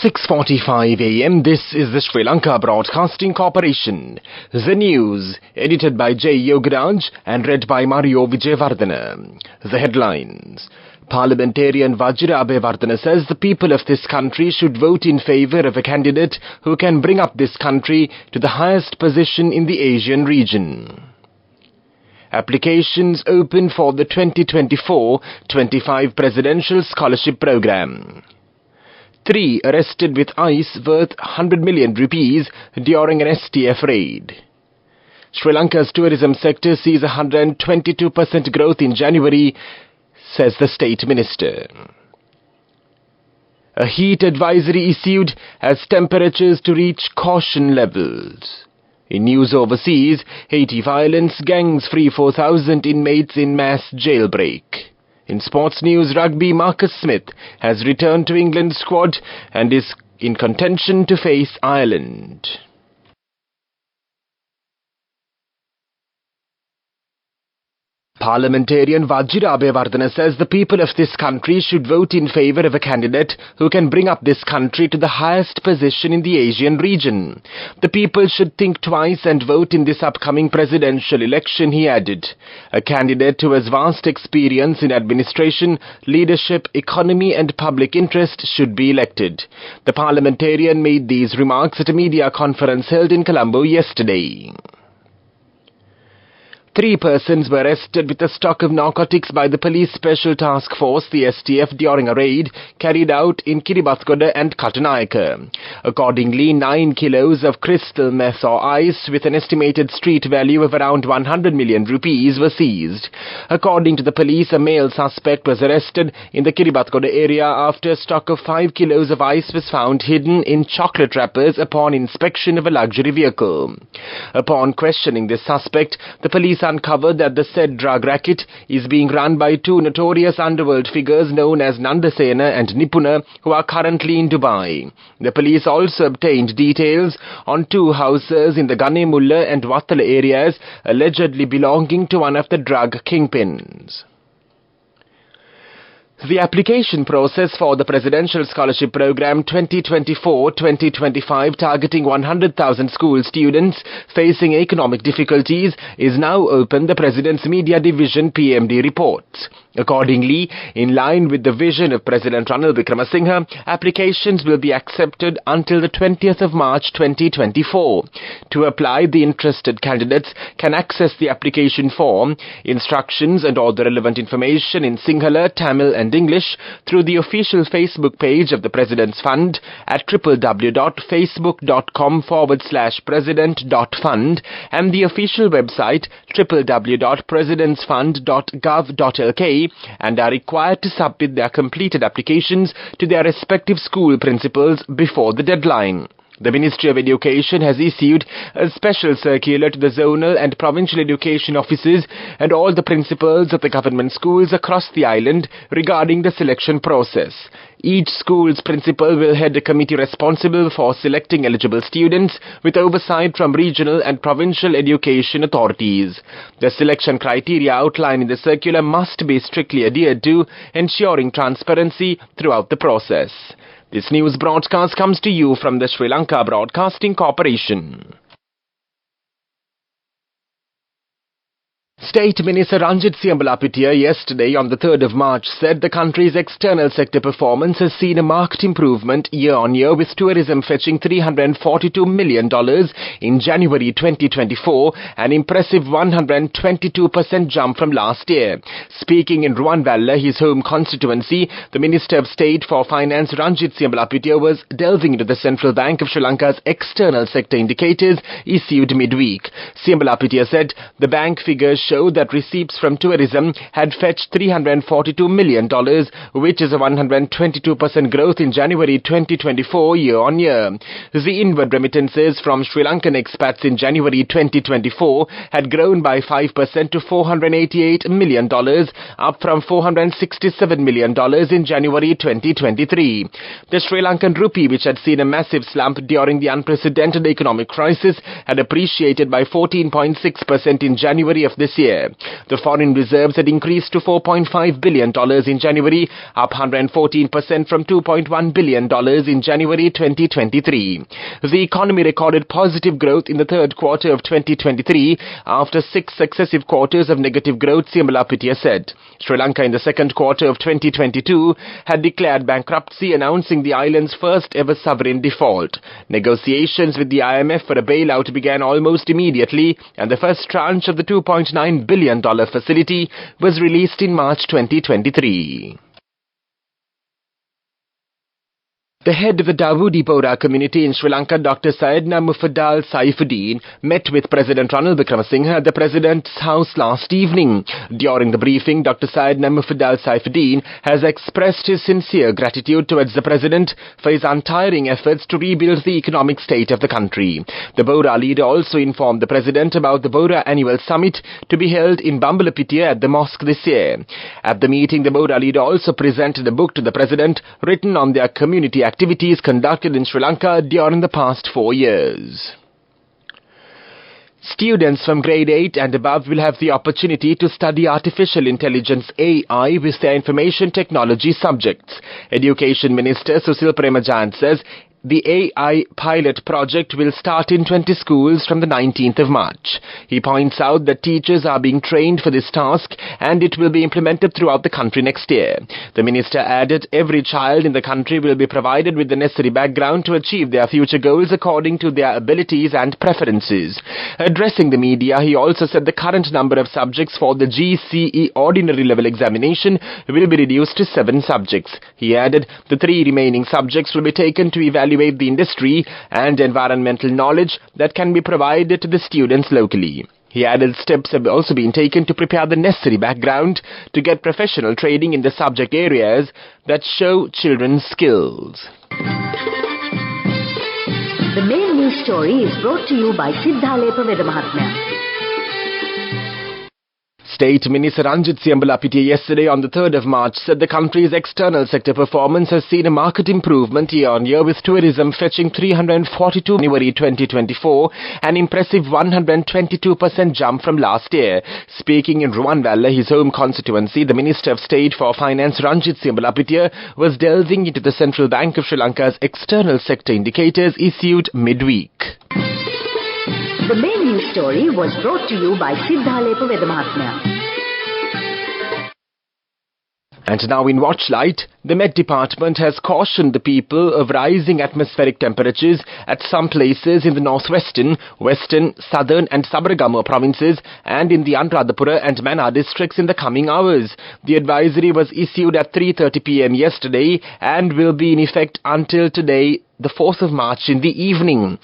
6:45 a.m. This is the Sri Lanka Broadcasting Corporation. The news, edited by J. Yogaraj and read by Mario Vijayavardhana. The headlines. Parliamentarian Vajira Abeyewardena says the people of this country should vote in favour of a candidate who can bring up this country to the highest position in the Asian region. Applications open for the 2024-25 Presidential Scholarship Programme. 3 arrested with ice worth 100 million rupees during an STF raid. Sri Lanka's tourism sector sees 122% growth in January, says the State Minister. A heat advisory issued as temperatures to reach caution levels. In news overseas, Haiti violence, gangs free 4,000 inmates in mass jailbreak. In sports news, rugby, Marcus Smith has returned to England's squad and is in contention to face Ireland. Parliamentarian Vajira Abeyewardena says the people of this country should vote in favour of a candidate who can bring up this country to the highest position in the Asian region. The people should think twice and vote in this upcoming presidential election, he added. A candidate who has vast experience in administration, leadership, economy and public interest should be elected. The parliamentarian made these remarks at a media conference held in Colombo yesterday. 3 persons were arrested with a stock of narcotics by the Police Special Task Force, the STF, during a raid carried out in Kiribathgoda and Katunayaka. Accordingly, 9 kilos of crystal meth or ice with an estimated street value of around 100 million rupees were seized. According to the police, a male suspect was arrested in the Kiribathgoda area after a stock of 5 kilos of ice was found hidden in chocolate wrappers upon inspection of a luxury vehicle. Upon questioning this suspect, the police uncovered that the said drug racket is being run by 2 notorious underworld figures known as Nandasena and Nipuna, who are currently in Dubai. The police also obtained details on 2 houses in the Ganemulla and Wattala areas allegedly belonging to one of the drug kingpins. The application process for the Presidential Scholarship Programme 2024-2025, targeting 100,000 school students facing economic difficulties, is now open, the President's Media Division PMD reports. Accordingly, in line with the vision of President Ranil Wickremesinghe, applications will be accepted until the 20th of March 2024. To apply, the interested candidates can access the application form, instructions and all the relevant information in Sinhala, Tamil and English through the official Facebook page of the President's Fund at www.facebook.com/president.fund and the official website www.presidentsfund.gov.lk, and are required to submit their completed applications to their respective school principals before the deadline. The Ministry of Education has issued a special circular to the zonal and provincial education offices and all the principals of the government schools across the island regarding the selection process. Each school's principal will head a committee responsible for selecting eligible students with oversight from regional and provincial education authorities. The selection criteria outlined in the circular must be strictly adhered to, ensuring transparency throughout the process. This news broadcast comes to you from the Sri Lanka Broadcasting Corporation. State Minister Ranjit Siambalapitiya yesterday on the 3rd of March said the country's external sector performance has seen a marked improvement year-on-year, with tourism fetching $342 million in January 2024, an impressive 122% jump from last year. Speaking in Ruanvalla, his home constituency, the Minister of State for Finance Ranjit Siambalapitiya was delving into the Central Bank of Sri Lanka's external sector indicators issued midweek. Siambalapitiya said the bank figures show that receipts from tourism had fetched $342 million, which is a 122% growth in January 2024 year-on-year. The inward remittances from Sri Lankan expats in January 2024 had grown by 5% to $488 million, up from $467 million in January 2023. The Sri Lankan rupee, which had seen a massive slump during the unprecedented economic crisis, had appreciated by 14.6% in January of this year. year. The foreign reserves had increased to $4.5 billion in January, up 114% from $2.1 billion in January 2023. The economy recorded positive growth in the third quarter of 2023 after 6 successive quarters of negative growth, Sinhala said. Sri Lanka in the second quarter of 2022 had declared bankruptcy, announcing the island's first ever sovereign default. Negotiations with the IMF for a bailout began almost immediately, and the first tranche of the $2.9 billion facility was released in March 2023. The head of the Dawoodi Bohra community in Sri Lanka, Dr. Syedna Mufaddal Saifuddin, met with President Ranil Wickremesinghe at the President's house last evening. During the briefing, Dr. Syedna Mufaddal Saifuddin has expressed his sincere gratitude towards the President for his untiring efforts to rebuild the economic state of the country. The Bohra leader also informed the President about the Bohra Annual Summit to be held in Bambalapitiya at the mosque this year. At the meeting, the Bohra leader also presented a book to the President written on their community activities conducted in Sri Lanka during the past 4 years. Students from grade 8 and above will have the opportunity to study artificial intelligence AI with their information technology subjects. Education Minister Susil Premajayant says the AI pilot project will start in 20 schools from the 19th of March. He points out that teachers are being trained for this task and it will be implemented throughout the country next year. The minister added every child in the country will be provided with the necessary background to achieve their future goals according to their abilities and preferences. Addressing the media, he also said the current number of subjects for the GCE ordinary level examination will be reduced to 7 subjects. He added the 3 remaining subjects will be taken to evaluate the industry and environmental knowledge that can be provided to the students locally. He added steps have also been taken to prepare the necessary background to get professional training in the subject areas that show children's skills. The main news story is brought to you by Sinhala Mahatmya. State Minister Ranjit Siambalapitiya yesterday on the 3rd of March said the country's external sector performance has seen a marked improvement year-on-year, with tourism fetching 342 January 2024, an impressive 122% jump from last year. Speaking in Ruwanvalla, his home constituency, the Minister of State for Finance Ranjit Siambalapitiya was delving into the Central Bank of Sri Lanka's external sector indicators issued midweek. The main news story was brought to you by Sinhala Mahatmya. And now in Watchlight, the Met Department has cautioned the people of rising atmospheric temperatures at some places in the northwestern, western, southern and Sabaragamuwa provinces and in the Anuradhapura and Mannar districts in the coming hours. The advisory was issued at 3:30 p.m. yesterday and will be in effect until today, the 4th of March in the evening.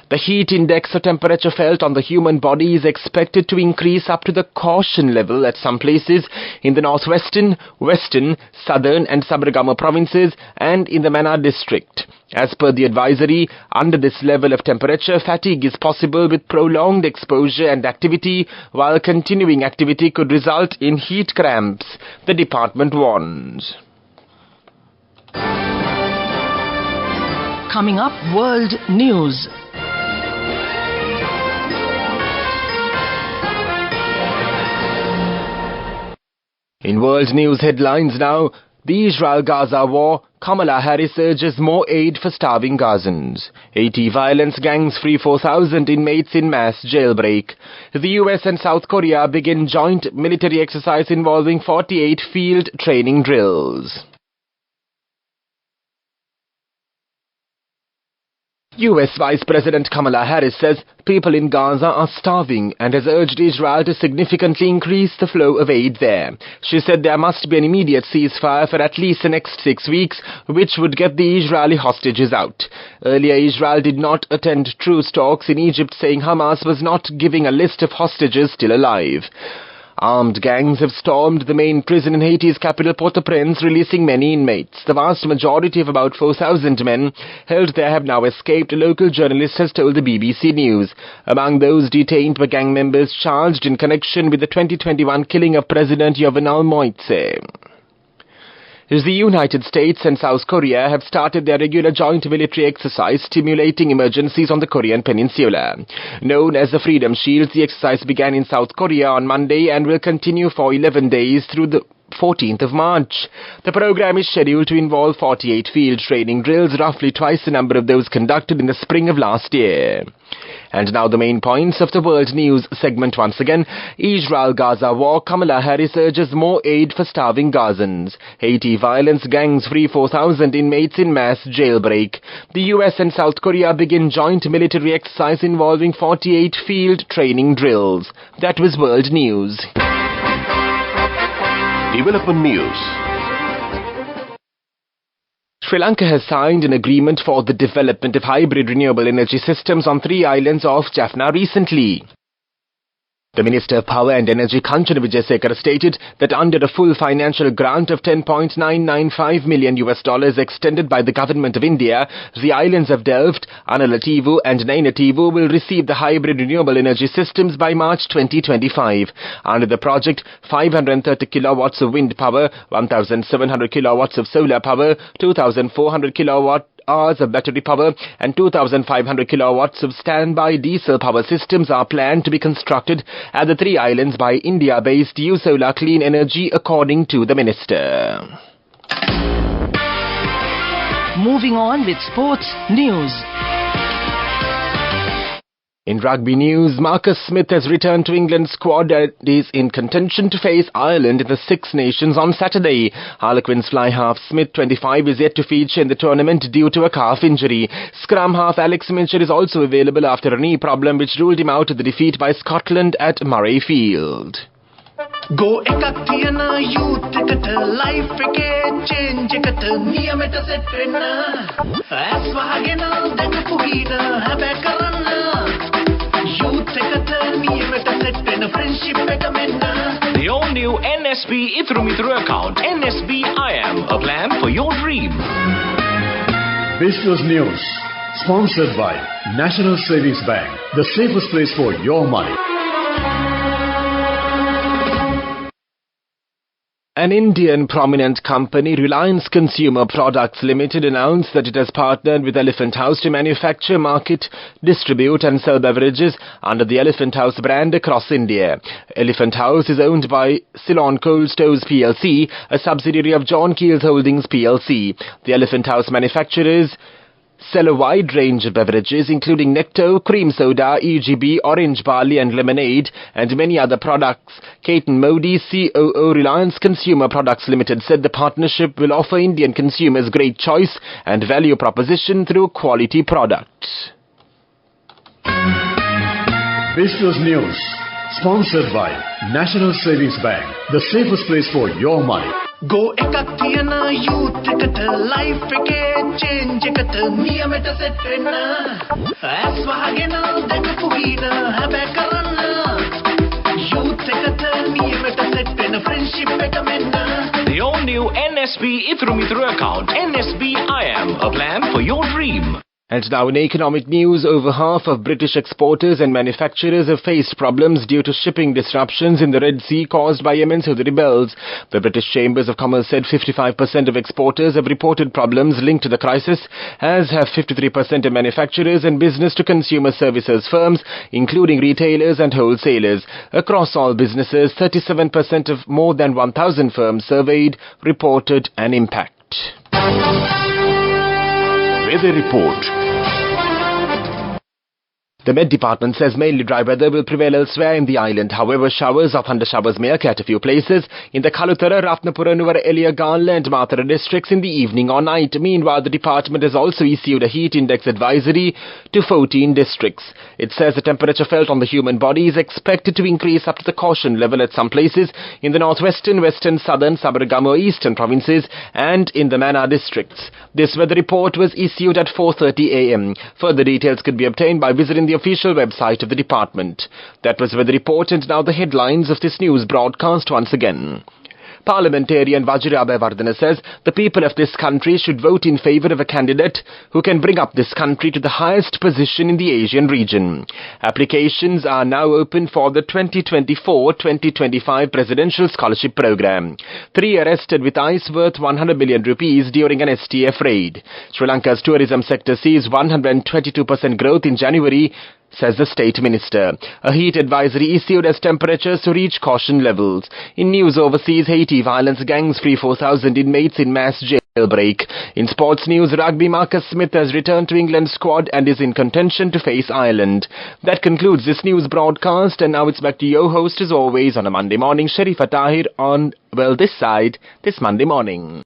The heat index of temperature felt on the human body is expected to increase up to the caution level at some places in the northwestern, western, southern and Sabaragamuwa provinces and in the Mannar district. As per the advisory, under this level of temperature, fatigue is possible with prolonged exposure and activity, while continuing activity could result in heat cramps, the department warns. Coming up, World News. In world news headlines now, the Israel-Gaza war, Kamala Harris urges more aid for starving Gazans. Haiti violence gangs free 4,000 inmates in mass jailbreak. The US and South Korea begin joint military exercise involving 48 field training drills. US Vice President Kamala Harris says people in Gaza are starving and has urged Israel to significantly increase the flow of aid there. She said there must be an immediate ceasefire for at least the next 6 weeks, which would get the Israeli hostages out. Earlier, Israel did not attend truce talks in Egypt, saying Hamas was not giving a list of hostages still alive. Armed gangs have stormed the main prison in Haiti's capital Port-au-Prince, releasing many inmates. The vast majority of about 4,000 men held there have now escaped, a local journalist has told the BBC News. Among those detained were gang members charged in connection with the 2021 killing of President Jovenel Moise. The United States and South Korea have started their regular joint military exercise stimulating emergencies on the Korean peninsula. Known as the Freedom Shield, the exercise began in South Korea on Monday and will continue for 11 days through the 14th of March. The program is scheduled to involve 48 field training drills, roughly twice the number of those conducted in the spring of last year. And now the main points of the World News segment once again. Israel-Gaza war, Kamala Harris urges more aid for starving Gazans. Haiti violence, gangs free 4,000 inmates in mass jailbreak. The US and South Korea begin joint military exercise involving 48 field training drills. That was World News. Development News. Sri Lanka has signed an agreement for the development of hybrid renewable energy systems on 3 islands off Jaffna recently. The Minister of Power and Energy, Kanchana Wijayasekara, stated that under a full financial grant of $10.995 million extended by the Government of India, the islands of Delft, Anilativu and Nainativu will receive the hybrid renewable energy systems by March 2025. Under the project, 530 kilowatts of wind power, 1,700 kilowatts of solar power, 2,400 kilowatt hours of battery power and 2,500 kilowatts of standby diesel power systems are planned to be constructed at the 3 islands by India-based Solar Clean Energy, according to the minister. Moving on with sports news. In rugby news, Marcus Smith has returned to England's squad and is in contention to face Ireland in the Six Nations on Saturday. Harlequins fly half Smith, 25, is yet to feature in the tournament due to a calf injury. Scrum half Alex Mincher is also available after a knee problem which ruled him out of the defeat by Scotland at Murrayfield. Go ekakthiyana youth kat life ke change kat niyamet setna aswahagena dakapugina habe karana youth kat niyamet setna friendship ekamenna. The all new NSB Ithru account, NSB IAM, a plan for your dream. Business News, sponsored by National Savings Bank, the safest place for your money. An Indian prominent company, Reliance Consumer Products Limited, announced that it has partnered with Elephant House to manufacture, market, distribute and sell beverages under the Elephant House brand across India. Elephant House is owned by Ceylon Cold Stores PLC, a subsidiary of John Keells Holdings PLC. The Elephant House manufacturers sell a wide range of beverages including Necto, cream soda, EGB, orange barley and lemonade and many other products. Ketan Modi, COO Reliance Consumer Products Limited, said the partnership will offer Indian consumers great choice and value proposition through quality products. Business News, sponsored by National Savings Bank, the safest place for your money. Go ekakthiyana youth kat life ke change kat niyamet setna aswahagena dakapugina habe karana youth kat niyamet setna friendship ekamenna. The all new NSB Ithru account, NSB IAM, a plan for your dream. And now in economic news, over half of British exporters and manufacturers have faced problems due to shipping disruptions in the Red Sea caused by Yemen's Houthi rebels. The British Chambers of Commerce said 55% of exporters have reported problems linked to the crisis, as have 53% of manufacturers and business-to-consumer services firms, including retailers and wholesalers. Across all businesses, 37% of more than 1,000 firms surveyed reported an impact. Weather report. The Met Department says mainly dry weather will prevail elsewhere in the island. However, showers or thundershowers may occur at a few places in the Kalutara, Ratnapura, Nuwara Eliya, Ganla and Mathura districts in the evening or night. Meanwhile, the department has also issued a heat index advisory to 14 districts. It says the temperature felt on the human body is expected to increase up to the caution level at some places in the northwestern, western, southern, Sabaragamu, eastern provinces and in the Mana districts. This weather report was issued at 4:30 a.m. Further details could be obtained by visiting the official website of the department. That was weather report, and now the headlines of this news broadcast once again. Parliamentarian Vajira Abeyvardhana says the people of this country should vote in favour of a candidate who can bring up this country to the highest position in the Asian region. Applications are now open for the 2024-2025 Presidential Scholarship Programme. 3 arrested with ice worth 100 million rupees during an STF raid. Sri Lanka's tourism sector sees 122% growth in January, says the State Minister. A heat advisory issued as temperatures to reach caution levels. In news overseas, Haiti violence gangs free 4,000 inmates in mass jailbreak. In sports news, rugby, Marcus Smith has returned to England's squad and is in contention to face Ireland. That concludes this news broadcast, and now it's back to your host as always on a Monday morning, Sharifa Tahir on, this Monday morning.